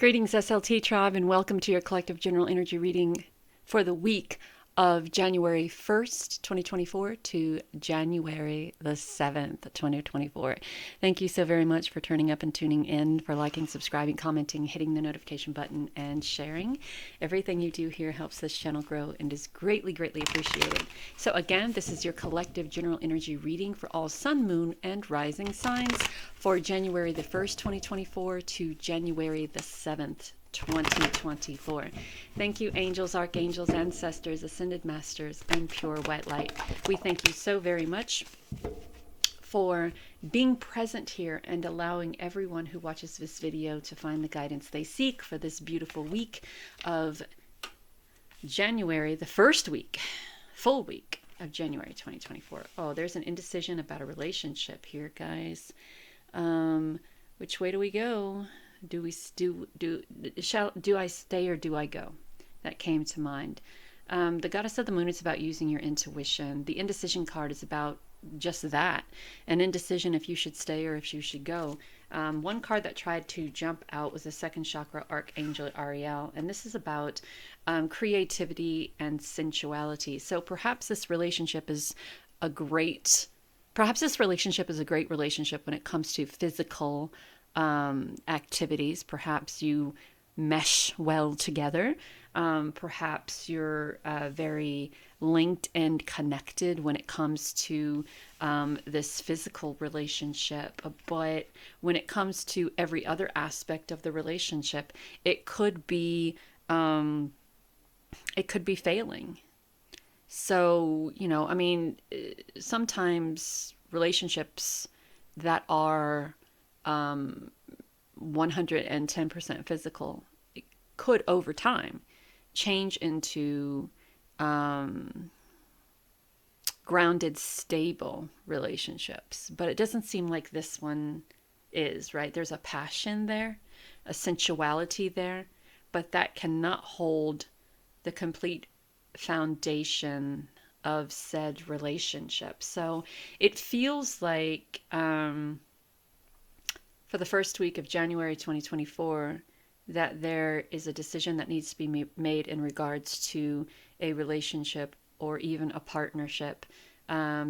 Greetings, SLT Tribe, and welcome to your collective general energy reading for the week of January 1st, 2024 to January the 7th, 2024. Thank you so very much for turning up and tuning in, for liking, subscribing, commenting, hitting the notification button, and sharing. Everything you do here helps this channel grow and is greatly, greatly appreciated. So again, this is your collective general energy reading for all sun, moon, and rising signs for January the 1st, 2024 to January the 7th, 2024. Thank you, angels, archangels, ancestors, ascended masters, and pure white light. We thank you so very much for being present here and allowing everyone who watches this video to find the guidance they seek for this beautiful week of January, the first week, full week of January 2024. Oh, there's an indecision about a relationship here, guys. Which way do we go? Do I stay or do I go? That came to mind. The goddess of the moon is about using your intuition. The indecision card is about just that, an indecision if you should stay or if you should go. One card that tried to jump out was the second chakra archangel Ariel, and this is about creativity and sensuality. So perhaps this relationship is a great relationship when it comes to physical activities. Perhaps you mesh well together. Perhaps you're very linked and connected when it comes to this physical relationship. But when it comes to every other aspect of the relationship, it could be failing. So, sometimes relationships that are 110% physical could over time change into grounded, stable relationships. But it doesn't seem like this one is, right? There's a passion there, a sensuality there, but that cannot hold the complete foundation of said relationship. So it feels like for the first week of January 2024 that there is a decision that needs to be made in regards to a relationship or even a partnership.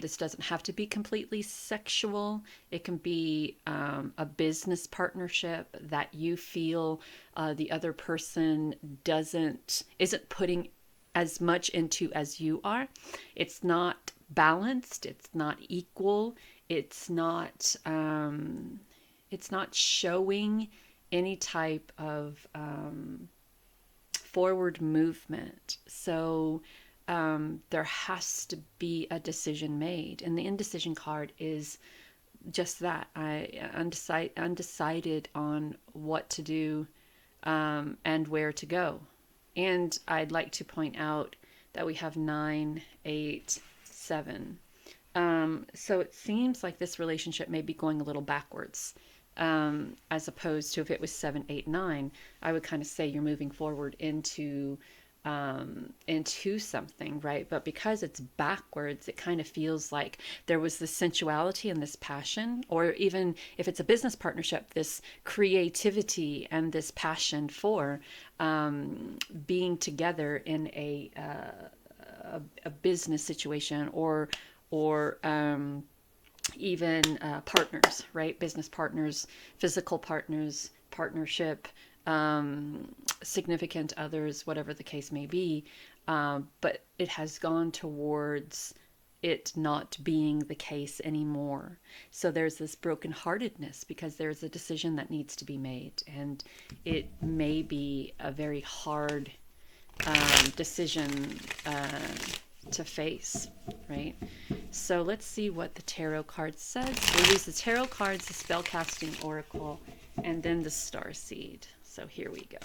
This doesn't have to be completely sexual. It can be a business partnership that you feel the other person isn't putting as much into as you are. It's not balanced. It's not equal. It's not showing any type of forward movement. So there has to be a decision made. And the indecision card is just that. Undecided on what to do and where to go. And I'd like to point out that we have 9, 8, 7. So it seems like this relationship may be going a little backwards. As opposed to if it was 7, 8, 9, I would kind of say you're moving forward into something, right? But because it's backwards, it kind of feels like there was this sensuality and this passion, or even if it's a business partnership, this creativity and this passion for being together in a business situation, or even partners, right? Business partners, physical partners, partnership, significant others, whatever the case may be. But it has gone towards it not being the case anymore. So there's this brokenheartedness because there's a decision that needs to be made. And it may be a very hard decision to face, right? So let's see what the tarot card says. We'll use the tarot cards, the spellcasting oracle, and then the star seed. So here we go.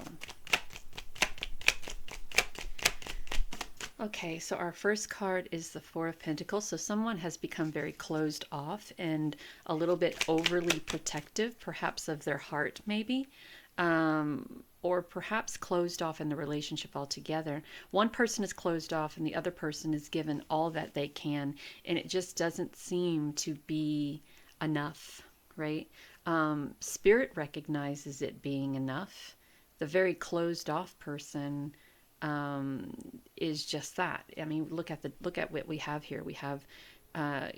Okay, so our first card is the Four of Pentacles. So someone has become very closed off and a little bit overly protective, perhaps of their heart, maybe. Or perhaps closed off in the relationship altogether. One person is closed off and the other person is given all that they can, and it just doesn't seem to be enough, right? Spirit recognizes it being enough. The very closed off person is just that. I mean, look at what we have here. We have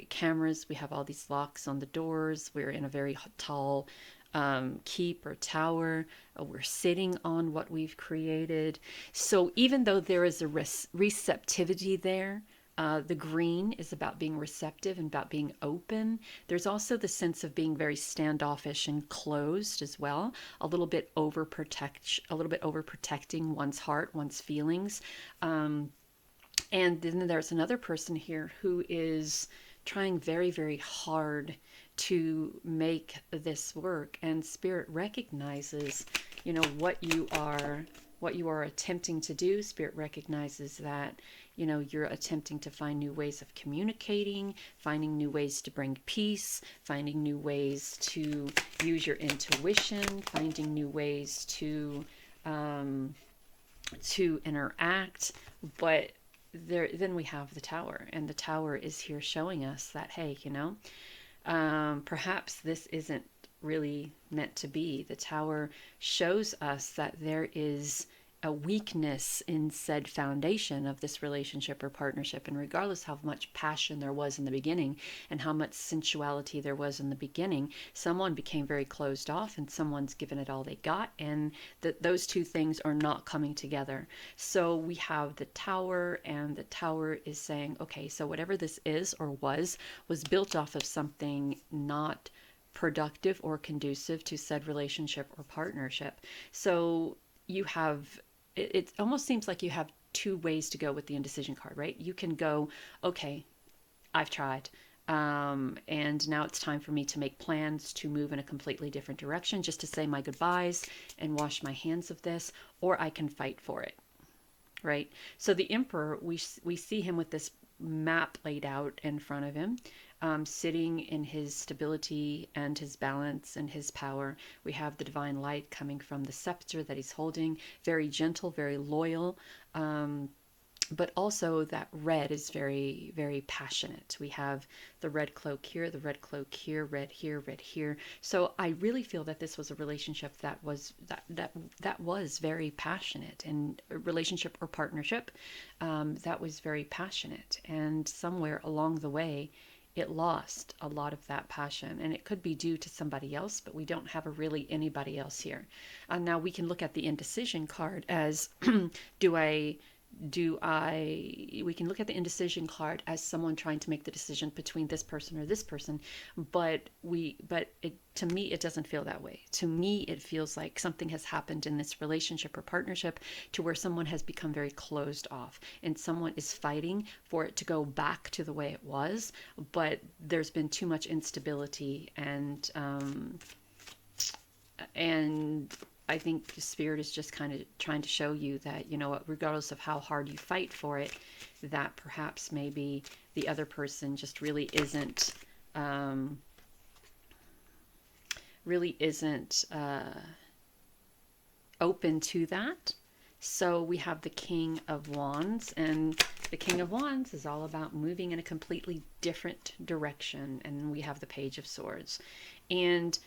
cameras. We have all these locks on the doors. We're in a very tall keep or tower. We're sitting on what we've created. So even though there is a receptivity there, the green is about being receptive and about being open. There's also the sense of being very standoffish and closed as well. A little bit overprotecting one's heart, one's feelings. And then there's another person here who is trying very, very hard to make this work. And Spirit recognizes, what you are attempting to do. Spirit recognizes that, you're attempting to find new ways of communicating, finding new ways to bring peace, finding new ways to use your intuition, finding new ways to interact. But then we have the tower, and the tower is here showing us that, hey, perhaps this isn't really meant to be. The tower shows us that there is a weakness in said foundation of this relationship or partnership, and regardless how much passion there was in the beginning and how much sensuality there was in the beginning, someone became very closed off and someone's given it all they got, and those two things are not coming together. So we have the tower, and the tower is saying, okay, so whatever this is or was built off of something not productive or conducive to said relationship or partnership. So you have, it almost seems like you have two ways to go with the indecision card, right? You can go, okay, I've tried. And now it's time for me to make plans to move in a completely different direction, just to say my goodbyes and wash my hands of this, or I can fight for it, right? So the Emperor, we see him with this map laid out in front of him, sitting in his stability and his balance and his power. We have the divine light coming from the scepter that he's holding, very gentle, very loyal. But also that red is very, very passionate. We have the red cloak here, the red cloak here, red here, red here. So I really feel that this was a relationship that was very passionate, and a relationship or partnership that was very passionate. And somewhere along the way, it lost a lot of that passion, and it could be due to somebody else, but we don't have really anybody else here. Now we can look at the indecision card as we can look at the indecision card as someone trying to make the decision between this person or this person, but to me, it doesn't feel that way. To me, it feels like something has happened in this relationship or partnership to where someone has become very closed off, and someone is fighting for it to go back to the way it was, but there's been too much instability, and I think Spirit is just kind of trying to show you that, regardless of how hard you fight for it, that perhaps maybe the other person just really isn't open to that. So we have the King of Wands, and the King of Wands is all about moving in a completely different direction. And we have the Page of Swords. And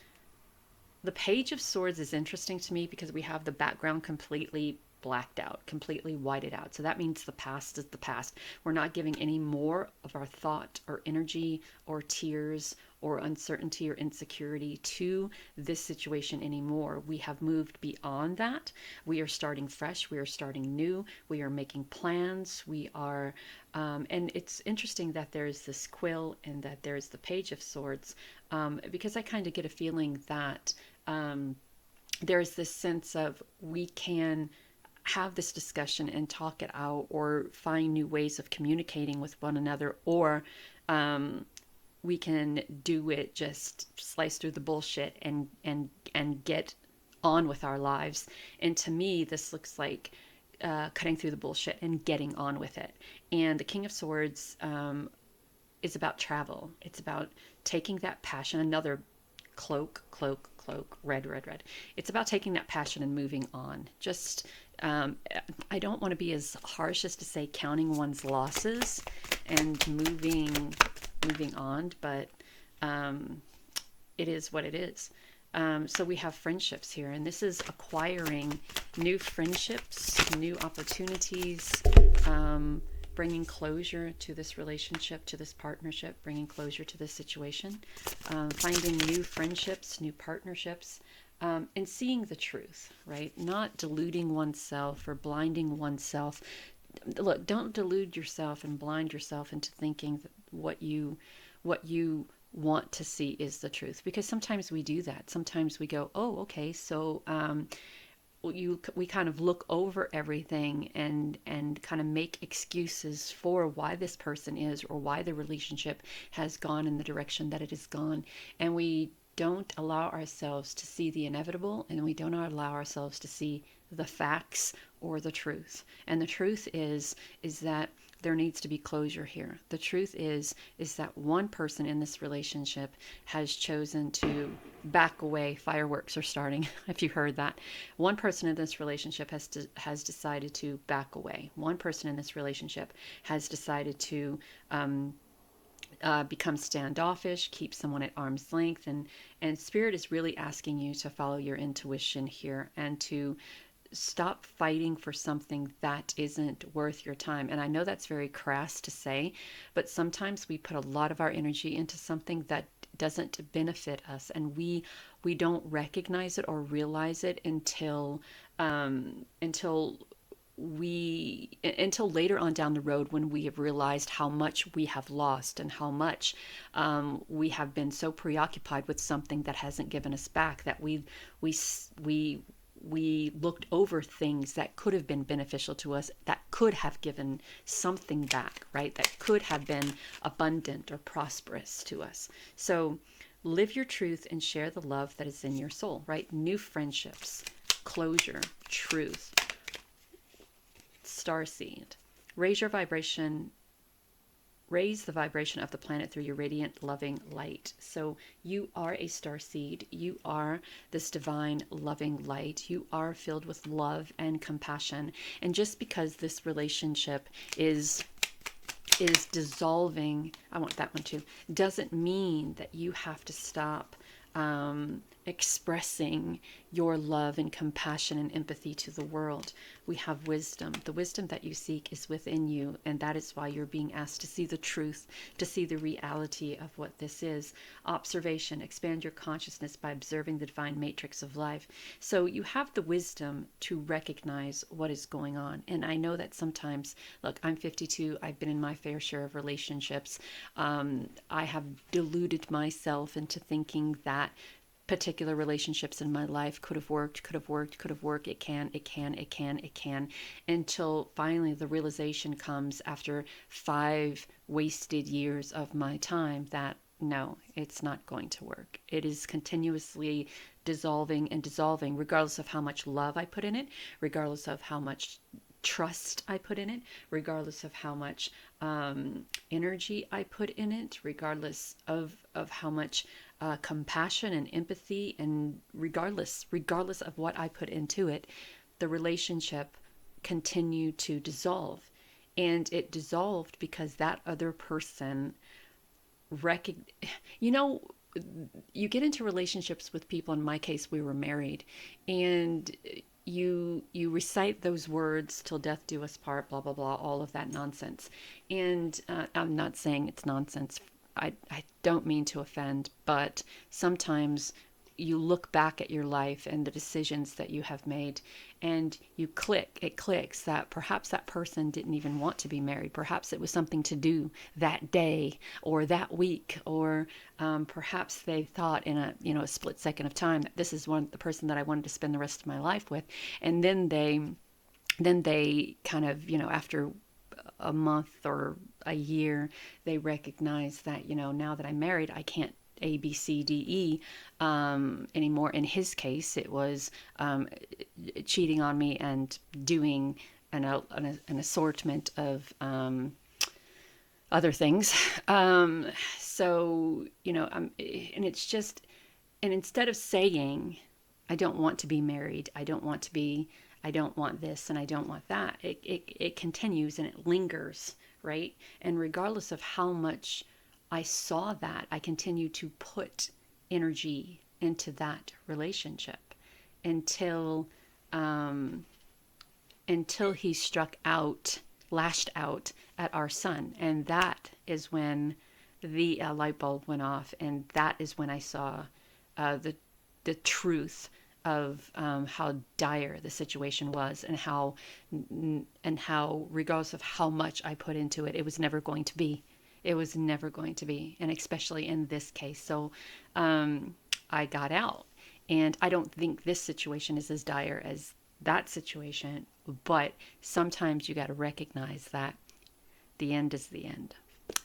the Page of Swords is interesting to me because we have the background completely blacked out, completely whited out. So that means the past is the past. We're not giving any more of our thought or energy or tears or uncertainty or insecurity to this situation anymore. We have moved beyond that. We are starting fresh. We are starting new. We are making plans. We are, and it's interesting that there's this quill and that there's the Page of Swords, because I kind of get a feeling that there's this sense of we can have this discussion and talk it out, or find new ways of communicating with one another, or we can do it, just slice through the bullshit and get on with our lives. And to me, this looks like cutting through the bullshit and getting on with it. And the King of Swords is about travel. It's about taking that passion, another cloak, red. It's about taking that passion and moving on. Just, I don't want to be as harsh as to say counting one's losses and moving on, but it is what it is. So we have friendships here, and this is acquiring new friendships, new opportunities, bringing closure to this relationship, to this partnership, bringing closure to this situation, finding new friendships, new partnerships, and seeing the truth, right? Not deluding oneself or blinding oneself. Look, don't delude yourself and blind yourself into thinking that what you want to see is the truth, because sometimes we do that. Sometimes we go, oh, okay, so we kind of look over everything and kind of make excuses for why this person is, or why the relationship has gone in the direction that it has gone, and we don't allow ourselves to see the inevitable, and we don't allow ourselves to see the facts or the truth. And the truth is that there needs to be closure here. The truth is that one person in this relationship has chosen to back away. Fireworks are starting, if you heard that. One person in this relationship has decided to back away. One person in this relationship has decided to become standoffish, keep someone at arm's length, and Spirit is really asking you to follow your intuition here and to stop fighting for something that isn't worth your time. And I know that's very crass to say, but sometimes we put a lot of our energy into something that doesn't benefit us, and we don't recognize it or realize it until later on down the road, when we have realized how much we have lost and how much we have been so preoccupied with something that hasn't given us back, that we looked over things that could have been beneficial to us, that could have given something back, right? That could have been abundant or prosperous to us. So live your truth and share the love that is in your soul, right? New friendships, closure, truth. Starseed. Raise your vibration, raise the vibration of the planet through your radiant, loving light. So you are a starseed. You are this divine, loving light. You are filled with love and compassion. And just because this relationship is dissolving, I want that one too, doesn't mean that you have to stop expressing your love and compassion and empathy to the world. We have wisdom. The wisdom that you seek is within you, and that is why you're being asked to see the truth, to see the reality of what this is. Observation. Expand your consciousness by observing the divine matrix of life. So you have the wisdom to recognize what is going on. And I know that sometimes, look, I'm 52. I've been in my fair share of relationships. I have deluded myself into thinking that particular relationships in my life could have worked. It can, until finally the realization comes after 5 wasted years of my time that no, it's not going to work. It is continuously dissolving and dissolving, regardless of how much love I put in it, regardless of how much trust I put in it, regardless of how much energy I put in it, regardless of how much compassion and empathy, and regardless of what I put into it, the relationship continued to dissolve. And it dissolved because that other person you know, you get into relationships with people. In my case, we were married, and you recite those words, till death do us part, blah blah blah, all of that nonsense. And I'm not saying it's nonsense. I don't mean to offend, but sometimes you look back at your life and the decisions that you have made, and it clicks that perhaps that person didn't even want to be married. Perhaps it was something to do that day or that week, or perhaps they thought in a split second of time that this is the person that I wanted to spend the rest of my life with. And then they kind of, after a month or a year, they recognize that, now that I'm married, I can't A, B, C, D, E anymore. In his case, it was cheating on me and doing an assortment of other things. So, and it's just, and instead of saying, I don't want to be married, I don't want this, and I don't want that, it continues and it lingers, right? And regardless of how much I saw that, I continue to put energy into that relationship until he lashed out at our son. And that is when the light bulb went off, and that is when I saw the truth of how dire the situation was, and how regardless of how much I put into it, it was never going to be. It was never going to be, and especially in this case. So I got out, and I don't think this situation is as dire as that situation, but sometimes you got to recognize that the end is the end,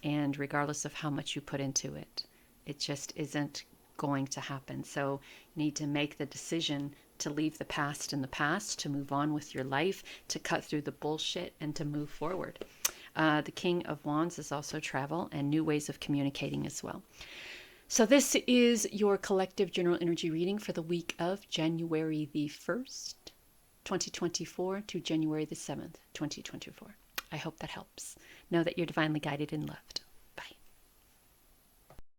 and regardless of how much you put into it, it just isn't going to happen. So you need to make the decision to leave the past in the past, to move on with your life, to cut through the bullshit, and to move forward. The King of Wands is also travel and new ways of communicating as well. So this is your collective general energy reading for the week of January the 1st, 2024 to January the 7th, 2024. I hope that helps. Know that you're divinely guided and loved.